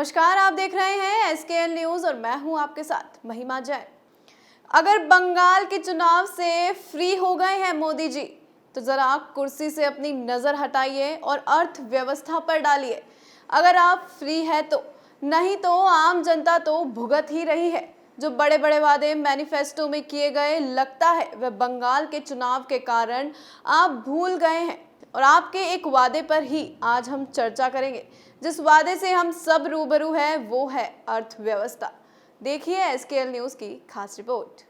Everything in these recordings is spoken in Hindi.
नमस्कार, आप देख रहे हैं एसकेएल न्यूज और मैं हूं आपके साथ महिमा जैन। अगर बंगाल के चुनाव से फ्री हो गए हैं मोदी जी, तो जरा कुर्सी से अपनी नजर हटाइए और अर्थव्यवस्था पर डालिए। अगर आप फ्री है तो, नहीं तो आम जनता तो भुगत ही रही है। जो बड़े बड़े वादे मैनिफेस्टो में किए गए, लगता है वह बंगाल के चुनाव के कारण आप भूल गए हैं। और आपके एक वादे पर ही आज हम चर्चा करेंगे। जिस वादे से हम सब रूबरू हैं वो है अर्थव्यवस्था। देखिए एसकेएल न्यूज की खास रिपोर्ट।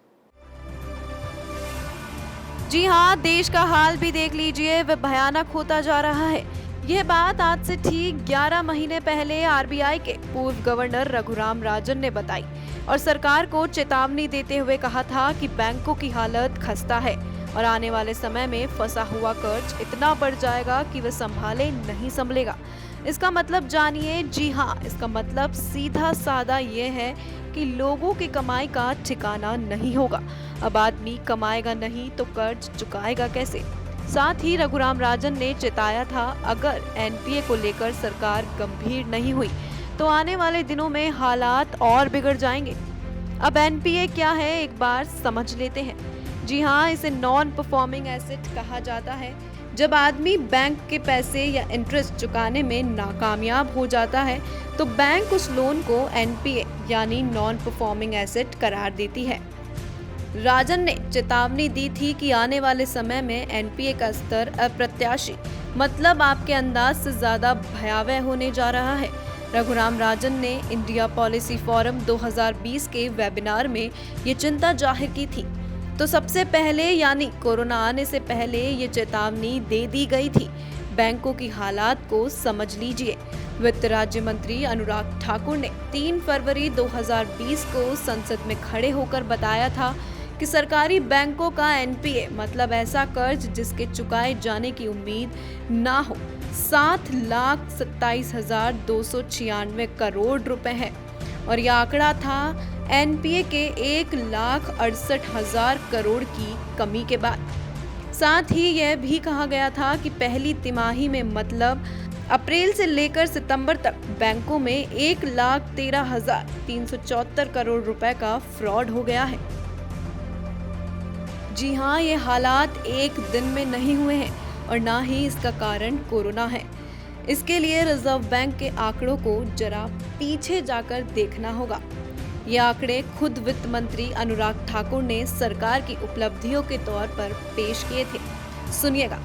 जी हाँ, देश का हाल भी देख लीजिए, वह भयानक होता जा रहा है। यह बात आज से ठीक 11 महीने पहले आरबीआई के पूर्व गवर्नर रघुराम राजन ने बताई और सरकार को चेतावनी देते हुए कहा था कि बैंकों की हालत खस्ता है और आने वाले समय में फंसा हुआ कर्ज इतना बढ़ जाएगा कि वह संभाले नहीं संभलेगा। इसका मतलब जानिए। जी हाँ, इसका मतलब सीधा साधा ये है कि लोगों की कमाई का ठिकाना नहीं होगा। अब आदमी कमाएगा नहीं तो कर्ज चुकाएगा कैसे। साथ ही रघुराम राजन ने चेताया था, अगर एनपीए को लेकर सरकार गंभीर नहीं हुई तो आने वाले दिनों में हालात और बिगड़ जाएंगे। अब एनपीए क्या है एक बार समझ लेते हैं। जी हाँ, इसे नॉन परफॉर्मिंग एसेट कहा जाता है। जब आदमी बैंक के पैसे या इंटरेस्ट चुकाने में नाकामयाब हो जाता है तो बैंक उस लोन को एनपीए यानी नॉन परफॉर्मिंग एसेट करार देती है। राजन ने चेतावनी दी थी कि आने वाले समय में एनपीए का स्तर अप्रत्याशी, मतलब आपके अंदाज से ज्यादा भयावह होने जा रहा है। रघुराम राजन ने इंडिया पॉलिसी फोरम 2020 के वेबिनार में ये चिंता जाहिर की थी। तो सबसे पहले यानी कोरोना आने से पहले ये चेतावनी दे दी गई थी। बैंकों की हालात को समझ लीजिए। वित्त राज्य मंत्री अनुराग ठाकुर ने 3 फरवरी 2020 को संसद में खड़े होकर बताया था कि सरकारी बैंकों का एनपीए, मतलब ऐसा कर्ज जिसके चुकाए जाने की उम्मीद ना हो, 7,27,296 करोड़ रुपए है। और यह आंकड़ा था एनपीए के 1,68,000 करोड़ की कमी के बाद। साथ ही यह भी कहा गया था कि पहली तिमाही में, मतलब अप्रैल से लेकर सितंबर तक, बैंकों में 1,13,374 करोड़ रुपए का फ्रॉड हो गया है। जी हाँ, ये हालात एक दिन में नहीं हुए हैं और ना ही इसका कारण कोरोना है। इसके लिए रिजर्व बैंक के आंकड़ों को जरा पीछे जाकर देखना होगा। ये आंकड़े खुद वित्त मंत्री अनुराग ठाकुर ने सरकार की उपलब्धियों के तौर पर पेश किए थे। सुनिएगा।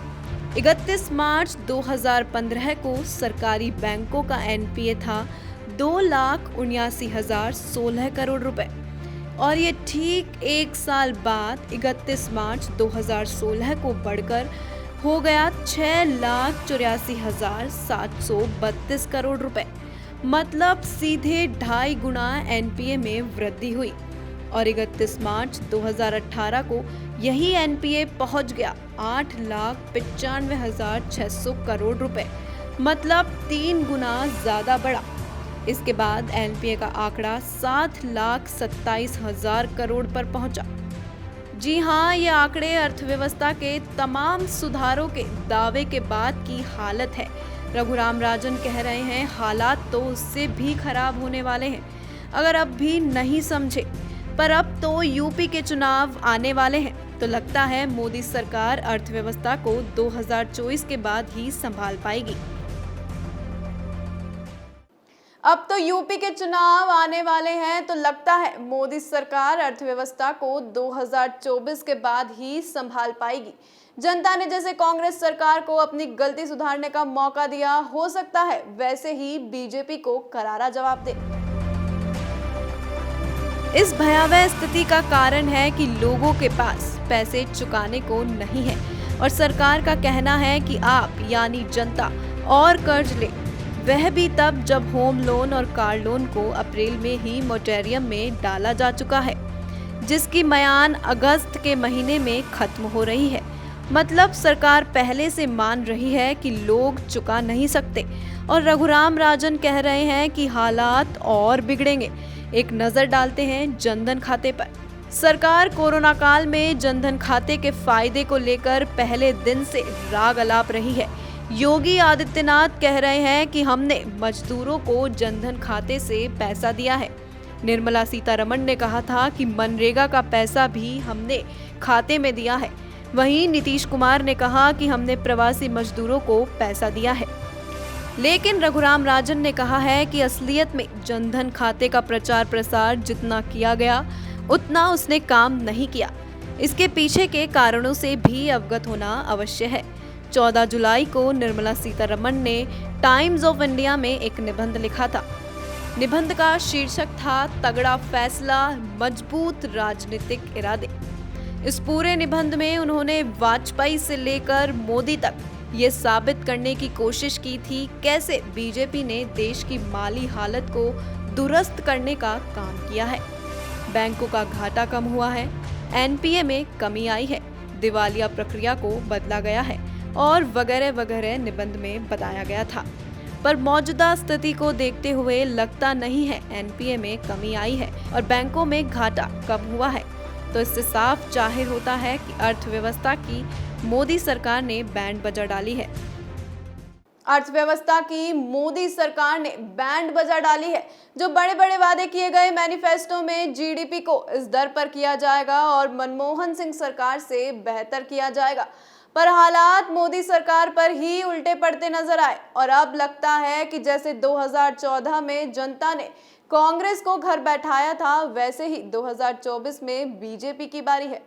31 मार्च 2015 को सरकारी बैंकों का एनपीए था 2,79,016 करोड़ रुपए और ये ठीक एक साल बाद 31 मार्च 2016 को बढ़कर हो गया 6,84,732 करोड़ रुपए, मतलब सीधे 2.5 गुना एनपीए में वृद्धि हुई। और 31 मार्च 2018 को यही एनपीए पहुंच गया 8,95,600 करोड़ रुपए, मतलब 3 गुना ज्यादा बढ़ा। इसके बाद एनपीए का आंकड़ा 7,27,000 करोड़ पर पहुंचा। जी हाँ, ये आंकड़े अर्थव्यवस्था के तमाम सुधारों के दावे के बाद की हालत है। रघुराम राजन कह रहे हैं हालात तो उससे भी खराब होने वाले हैं अगर अब भी नहीं समझे। पर अब तो यूपी के चुनाव आने वाले हैं तो लगता है मोदी सरकार अर्थव्यवस्था को 2024 के बाद ही संभाल पाएगी। अब तो यूपी के चुनाव आने वाले हैं तो लगता है मोदी सरकार अर्थव्यवस्था को 2024 के बाद ही संभाल पाएगी। जनता ने जैसे कांग्रेस सरकार को अपनी गलती सुधारने का मौका दिया, हो सकता है वैसे ही बीजेपी को करारा जवाब दे। इस भयावह स्थिति का कारण है कि लोगों के पास पैसे चुकाने को नहीं है और सरकार का कहना है कि आप यानी जनता और कर्ज ले, वह भी तब जब होम लोन और कार लोन को अप्रैल में ही मोरेटोरियम में डाला जा चुका है, जिसकी म्याद अगस्त के महीने में खत्म हो रही है। मतलब सरकार पहले से मान रही है कि लोग चुका नहीं सकते और रघुराम राजन कह रहे हैं कि हालात और बिगड़ेंगे। एक नजर डालते हैं जनधन खाते पर। सरकार कोरोना काल में जनधन खाते के फायदे को लेकर पहले दिन से राग अलाप रही है। योगी आदित्यनाथ कह रहे हैं कि हमने मजदूरों को जनधन खाते से पैसा दिया है। निर्मला सीतारमण ने कहा था कि मनरेगा का पैसा भी हमने खाते में दिया है। वहीं नीतीश कुमार ने कहा कि हमने प्रवासी मजदूरों को पैसा दिया है। लेकिन रघुराम राजन ने कहा है कि असलियत में जनधन खाते का प्रचार प्रसार जितना किया गया उतना उसने काम नहीं किया। इसके पीछे के कारणों से भी अवगत होना अवश्य है। 14 जुलाई को निर्मला सीतारमण ने टाइम्स ऑफ इंडिया में एक निबंध लिखा था। निबंध का शीर्षक था तगड़ा फैसला, मजबूत राजनीतिक इरादे। इस पूरे निबंध में उन्होंने वाजपेयी से लेकर मोदी तक ये साबित करने की कोशिश की थी कैसे बीजेपी ने देश की माली हालत को दुरुस्त करने का काम किया है। बैंकों का घाटा कम हुआ है, एनपीए में कमी आई है, दिवालिया प्रक्रिया को बदला गया है और वगैरह वगैरह निबंध में बताया गया था। पर मौजूदा स्थिति को देखते हुए लगता नहीं है एनपीए में कमी आई है और बैंकों में घाटा कम हुआ है। तो इससे साफ जाहिर होता है कि अर्थव्यवस्था की मोदी सरकार ने बैंड बजा डाली है। अर्थव्यवस्था की मोदी सरकार ने बैंड बजा डाली है। जो बड़े बड़े वादे किए गए मैनिफेस्टो में जीडीपी को इस दर पर किया जाएगा और मनमोहन सिंह सरकार से बेहतर किया जाएगा, पर हालात मोदी सरकार पर ही उल्टे पड़ते नजर आए और अब लगता है कि जैसे 2014 में जनता ने कांग्रेस को घर बैठाया था, वैसे ही 2024 में बीजेपी की बारी है।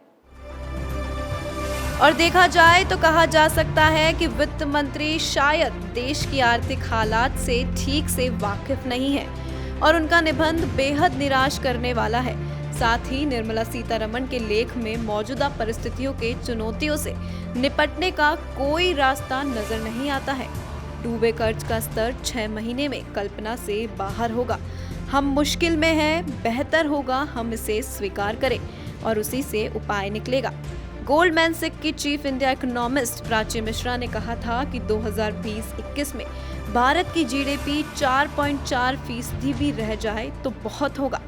और देखा जाए तो कहा जा सकता है कि वित्त मंत्री शायद देश की आर्थिक हालात से ठीक से वाकिफ नहीं है और उनका निबंध बेहद निराश करने वाला है। साथ ही निर्मला सीतारमण के लेख में मौजूदा परिस्थितियों के चुनौतियों से निपटने का कोई रास्ता नजर नहीं आता है। डूबे कर्ज का स्तर 6 महीने में कल्पना से बाहर होगा। हम मुश्किल में हैं, बेहतर होगा हम इसे स्वीकार करें और उसी से उपाय निकलेगा। गोल्डमैन सैक्स की chief India economist Prachi Mishra ने कहा था कि 2020-21 में भारत की जीडीपी 4.4% भी रह जाए तो बहुत होगा।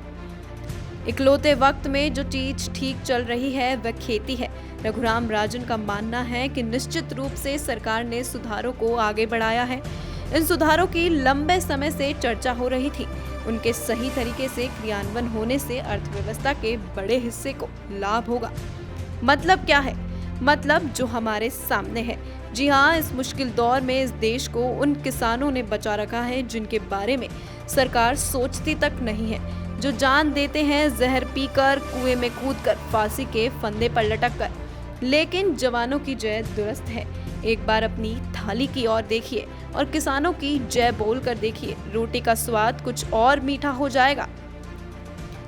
इकलौते वक्त में जो चीज ठीक चल रही है वह खेती है। रघुराम राजन का मानना है कि निश्चित रूप से सरकार ने सुधारों को आगे बढ़ाया है। इन सुधारों की लंबे समय से चर्चा हो रही थी। उनके सही तरीके से क्रियान्वयन होने से अर्थव्यवस्था के बड़े हिस्से को लाभ होगा। मतलब क्या है? मतलब जो हमारे सामने है। जी हाँ, इस मुश्किल दौर में इस देश को उन किसानों ने बचा रखा है जिनके बारे में सरकार सोचती तक नहीं है, जो जान देते हैं जहर पीकर, कुएं में कूदकर, फांसी के फंदे पर लटक कर। लेकिन जवानों की जय दुरुस्त है। एक बार अपनी थाली की ओर देखिए और किसानों की जय बोल कर देखिए, रोटी का स्वाद कुछ और मीठा हो जाएगा।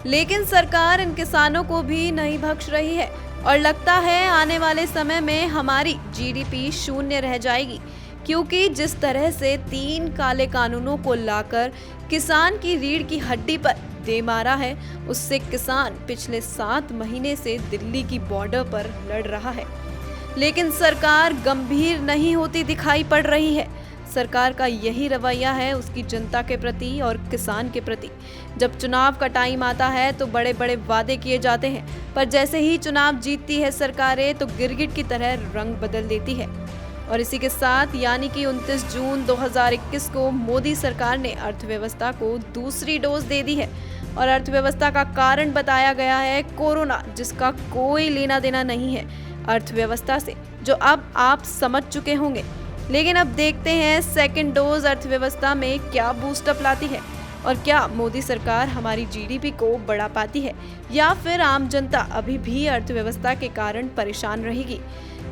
लेकिन सरकार इन किसानों को भी नहीं बख्श रही है और लगता है आने वाले समय में हमारी जीडीपी शून्य रह जाएगी, क्योंकि जिस तरह से 3 काले कानूनों को लाकर किसान की रीढ़ की हड्डी पर दे मारा है, उससे किसान पिछले 7 महीने से दिल्ली की बॉर्डर पर लड़ रहा है। लेकिन सरकार गंभीर नहीं होती दिखाई पड़ रही है। सरकार का यही रवैया है उसकी जनता के प्रति और किसान के प्रति। जब चुनाव का टाइम आता है तो बड़े बड़े वादे किए जाते हैं, पर जैसे ही चुनाव जीतती है सरकारें तो गिरगिट की तरह रंग बदल देती है। और इसी के साथ यानी कि 29 जून 2021 को मोदी सरकार ने अर्थव्यवस्था को दूसरी डोज दे दी है और अर्थव्यवस्था का कारण बताया गया है कोरोना, जिसका कोई लेना देना नहीं है अर्थव्यवस्था से, जो अब आप समझ चुके होंगे। लेकिन अब देखते हैं सेकंड डोज अर्थव्यवस्था में क्या बूस्टअप लाती है और क्या मोदी सरकार हमारी जीडीपी को बढ़ा पाती है या फिर आम जनता अभी भी अर्थव्यवस्था के कारण परेशान रहेगी।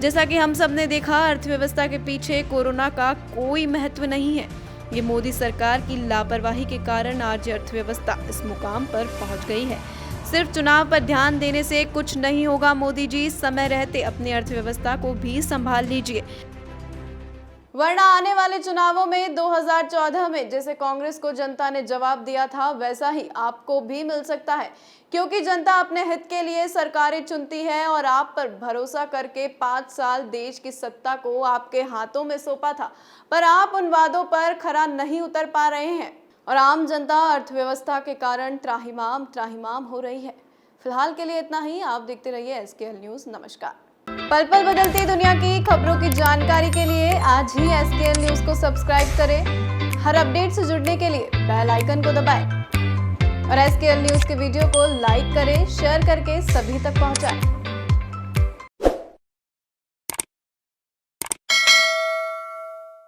जैसा कि हम सब ने देखा, अर्थव्यवस्था के पीछे कोरोना का कोई महत्व नहीं है। ये मोदी सरकार की लापरवाही के कारण आज अर्थव्यवस्था इस मुकाम पर पहुंच गई है। सिर्फ चुनाव पर ध्यान देने से कुछ नहीं होगा। मोदी जी, समय रहते अपनी अर्थव्यवस्था को भी संभाल लीजिए, वरना आने वाले चुनावों में 2014 में जैसे कांग्रेस को जनता ने जवाब दिया था, वैसा ही आपको भी मिल सकता है। क्योंकि जनता अपने हित के लिए सरकारें चुनती है और आप पर भरोसा करके 5 साल देश की सत्ता को आपके हाथों में सौंपा था, पर आप उन वादों पर खरा नहीं उतर पा रहे हैं और आम जनता अर्थव्यवस्था के कारण त्राहिमाम हो रही है। फिलहाल के लिए इतना ही। आप देखते रहिए SKL न्यूज़। नमस्कार। पल पल बदलती दुनिया की खबरों की जानकारी के लिए आज ही SKL न्यूज को सब्सक्राइब करें। हर अपडेट से जुड़ने के लिए बेल आइकन को दबाएं और SKL न्यूज के वीडियो को लाइक करें, शेयर करके सभी तक पहुंचाएं।